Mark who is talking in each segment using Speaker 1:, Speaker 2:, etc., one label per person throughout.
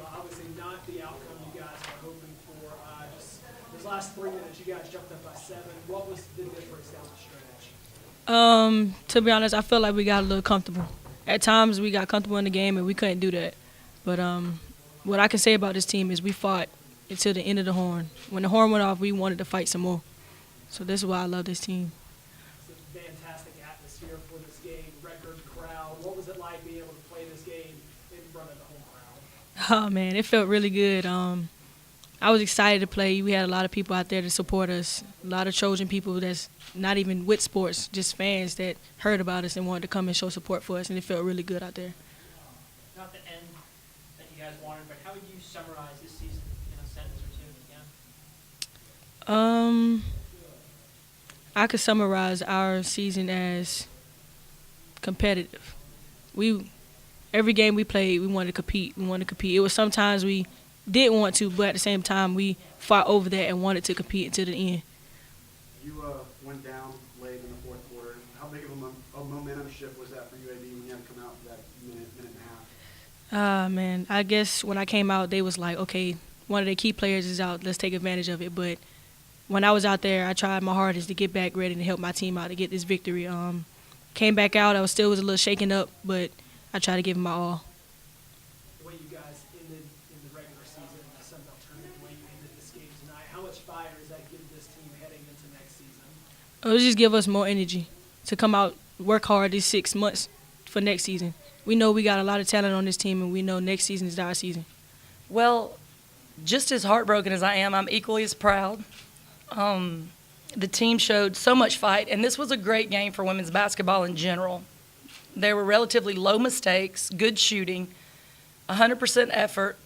Speaker 1: obviously not the outcome you guys were hoping for. Just those last 3 minutes, you guys jumped up by 7. What was the difference down the stretch?
Speaker 2: To be honest, I felt like we got a little comfortable. At times, we got comfortable in the game, and we couldn't do that. But what I can say about this team is we fought until the end of the horn. When the horn went off, we wanted to fight some more. So this is why I love this team.
Speaker 1: It's a fantastic atmosphere for this game, record crowd. What was it like being able to play this game in front of the whole crowd?
Speaker 2: Oh, man, it felt really good. I was excited to play. We had a lot of people out there to support us, a lot of Trojan people that's not even with sports, just fans that heard about us and wanted to come and show support for us, and it felt really good out there.
Speaker 3: Not the end that you guys wanted, but how would you summarize this season in a sentence or two? Yeah.
Speaker 2: I could summarize our season as competitive. Every game we played, we wanted to compete. It was sometimes we didn't want to, but at the same time, we fought over that and wanted to compete until the end.
Speaker 4: You went down late in the fourth quarter. How big of a momentum shift was that for UAB when you had to come out for that minute and a half?
Speaker 2: Man, I guess when I came out, they was like, okay, one of their key players is out. Let's take advantage of it. But when I was out there, I tried my hardest to get back ready to help my team out to get this victory. Came back out. I was a little shaken up, but I tried to give it my all.
Speaker 1: The way you guys ended in the regular season, the Sun Belt tournament, the way you ended this game tonight, how much fire does that give this team heading into next season?
Speaker 2: It'll just give us more energy to come out, work hard these 6 months for next season. We know we got a lot of talent on this team, and we know next season is our season.
Speaker 5: Well, just as heartbroken as I am, I'm equally as proud. The team showed so much fight, and this was a great game for women's basketball in general. There were relatively low mistakes, good shooting, 100% effort,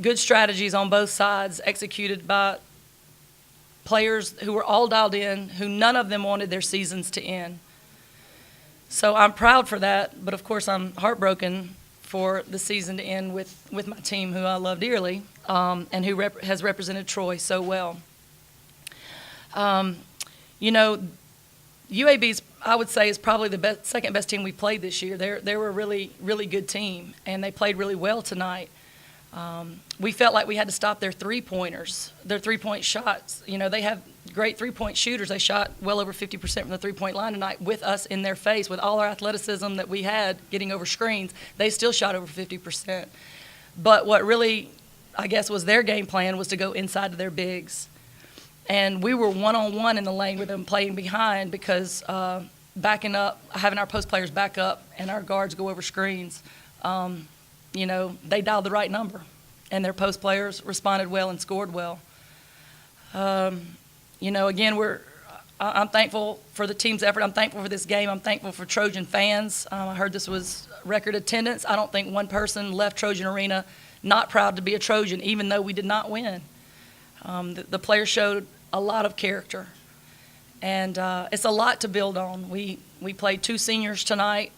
Speaker 5: good strategies on both sides executed by players who were all dialed in, who none of them wanted their seasons to end. So I'm proud for that, but of course I'm heartbroken for the season to end with my team, who I love dearly, and who has represented Troy so well. UAB's, I would say, is probably the second best team we played this year. They were a really, really good team, and they played really well tonight. We felt like we had to stop their three-pointers, their three-point shots. They have great three-point shooters. They shot well over 50% from the three-point line tonight with us in their face. With all our athleticism that we had getting over screens, they still shot over 50%. But what really, I guess, was their game plan was to go inside to their bigs. And we were one-on-one in the lane with them playing behind because backing up, having our post players back up and our guards go over screens, they dialed the right number. And their post players responded well and scored well. Again, I'm thankful for the team's effort. I'm thankful for this game. I'm thankful for Trojan fans. I heard this was record attendance. I don't think one person left Trojan Arena not proud to be a Trojan, even though we did not win. The players showed a lot of character, and it's a lot to build on. We played 2 seniors tonight.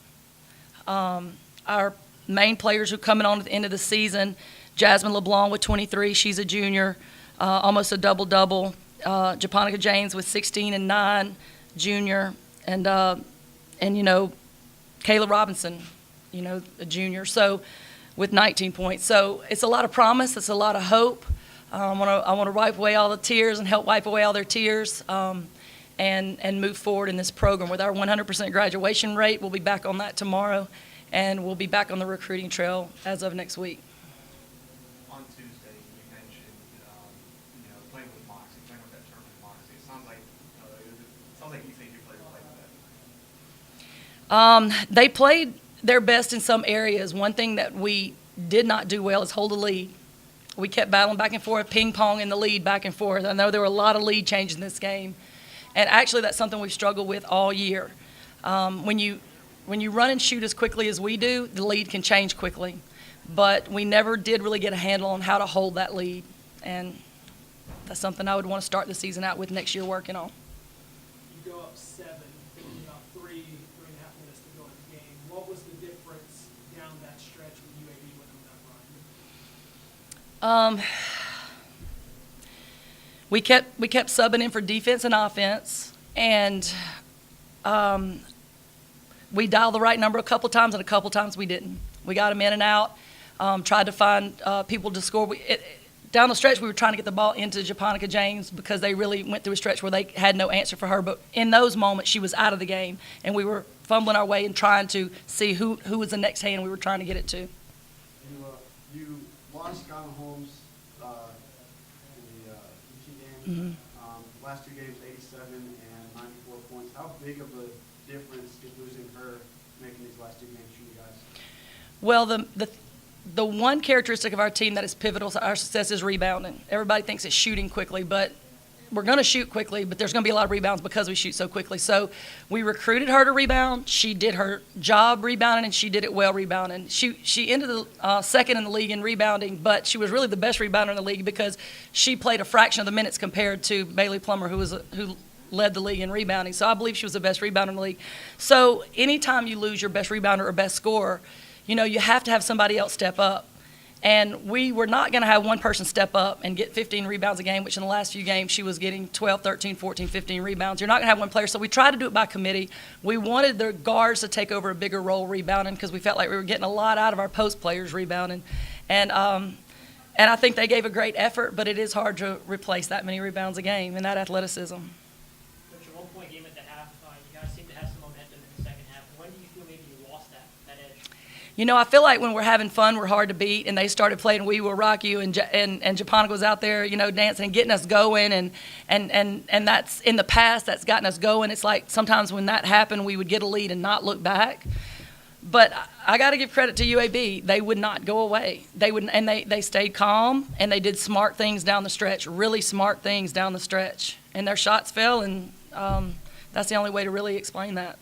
Speaker 5: Our main players who are coming on at the end of the season, Jasmine LeBlanc with 23, she's a junior, almost a double-double. Japonica James with 16 and 9, junior, and Kayla Robinson, a junior, so with 19 points. So it's a lot of promise. It's a lot of hope. I want to wipe away all the tears and help wipe away all their tears and move forward in this program. With our 100% graduation rate, we'll be back on that tomorrow, and we'll be back on the recruiting trail as of next week.
Speaker 6: On Tuesday, you mentioned, playing with Moxie, playing with that tournament Moxie. It sounds like you think your players played with that.
Speaker 5: They played their best in some areas. One thing that we did not do well is hold a lead. We kept battling back and forth, ping-pong in the lead back and forth. I know there were a lot of lead changes in this game. And actually, that's something we've struggled with all year. When you run and shoot as quickly as we do, the lead can change quickly. But we never did really get a handle on how to hold that lead. And that's something I would want to start the season out with next year working on.
Speaker 1: You go up 7, thinking about 3.5 minutes to go in the game. What was the difference down that stretch when UAB went on that run?
Speaker 5: We kept subbing in for defense and offense, and we dialed the right number a couple times, and a couple times we didn't. We got them in and out. tried to find people to score. Down the stretch, we were trying to get the ball into Japonica James because they really went through a stretch where they had no answer for her. But in those moments, she was out of the game, and we were fumbling our way and trying to see who was the next hand we were trying to get it to.
Speaker 4: You lost Skylar Holmes in the UT game.
Speaker 5: Mm-hmm.
Speaker 4: Last two games, 87 and 94 points. How big of a difference did losing her make in these last two games for you guys?
Speaker 5: Well, the one characteristic of our team that is pivotal to our success is rebounding. Everybody thinks it's shooting quickly, but we're going to shoot quickly, but there's going to be a lot of rebounds because we shoot so quickly. So we recruited her to rebound. She did her job rebounding, and she did it well rebounding. She ended the second in the league in rebounding, but she was really the best rebounder in the league because she played a fraction of the minutes compared to Bailey Plummer, who led the league in rebounding. So I believe she was the best rebounder in the league. So anytime you lose your best rebounder or best scorer, you have to have somebody else step up. And we were not going to have one person step up and get 15 rebounds a game, which in the last few games she was getting 12, 13, 14, 15 rebounds. You're not going to have one player. So we tried to do it by committee. We wanted the guards to take over a bigger role rebounding because we felt like we were getting a lot out of our post players rebounding. And I think they gave a great effort, but it is hard to replace that many rebounds a game and that athleticism.
Speaker 3: Coach, a 1-point game at the half. You guys seem to have some momentum in the second half. When do you feel maybe you lost that edge?
Speaker 5: I feel like when we're having fun, we're hard to beat, and they started playing We Will Rock You, and Japonica was out there, dancing, getting us going, and that's in the past, that's gotten us going. It's like sometimes when that happened, we would get a lead and not look back. But I got to give credit to UAB. They would not go away. They stayed calm, and they did smart things down the stretch, really smart things down the stretch. And their shots fell, and that's the only way to really explain that.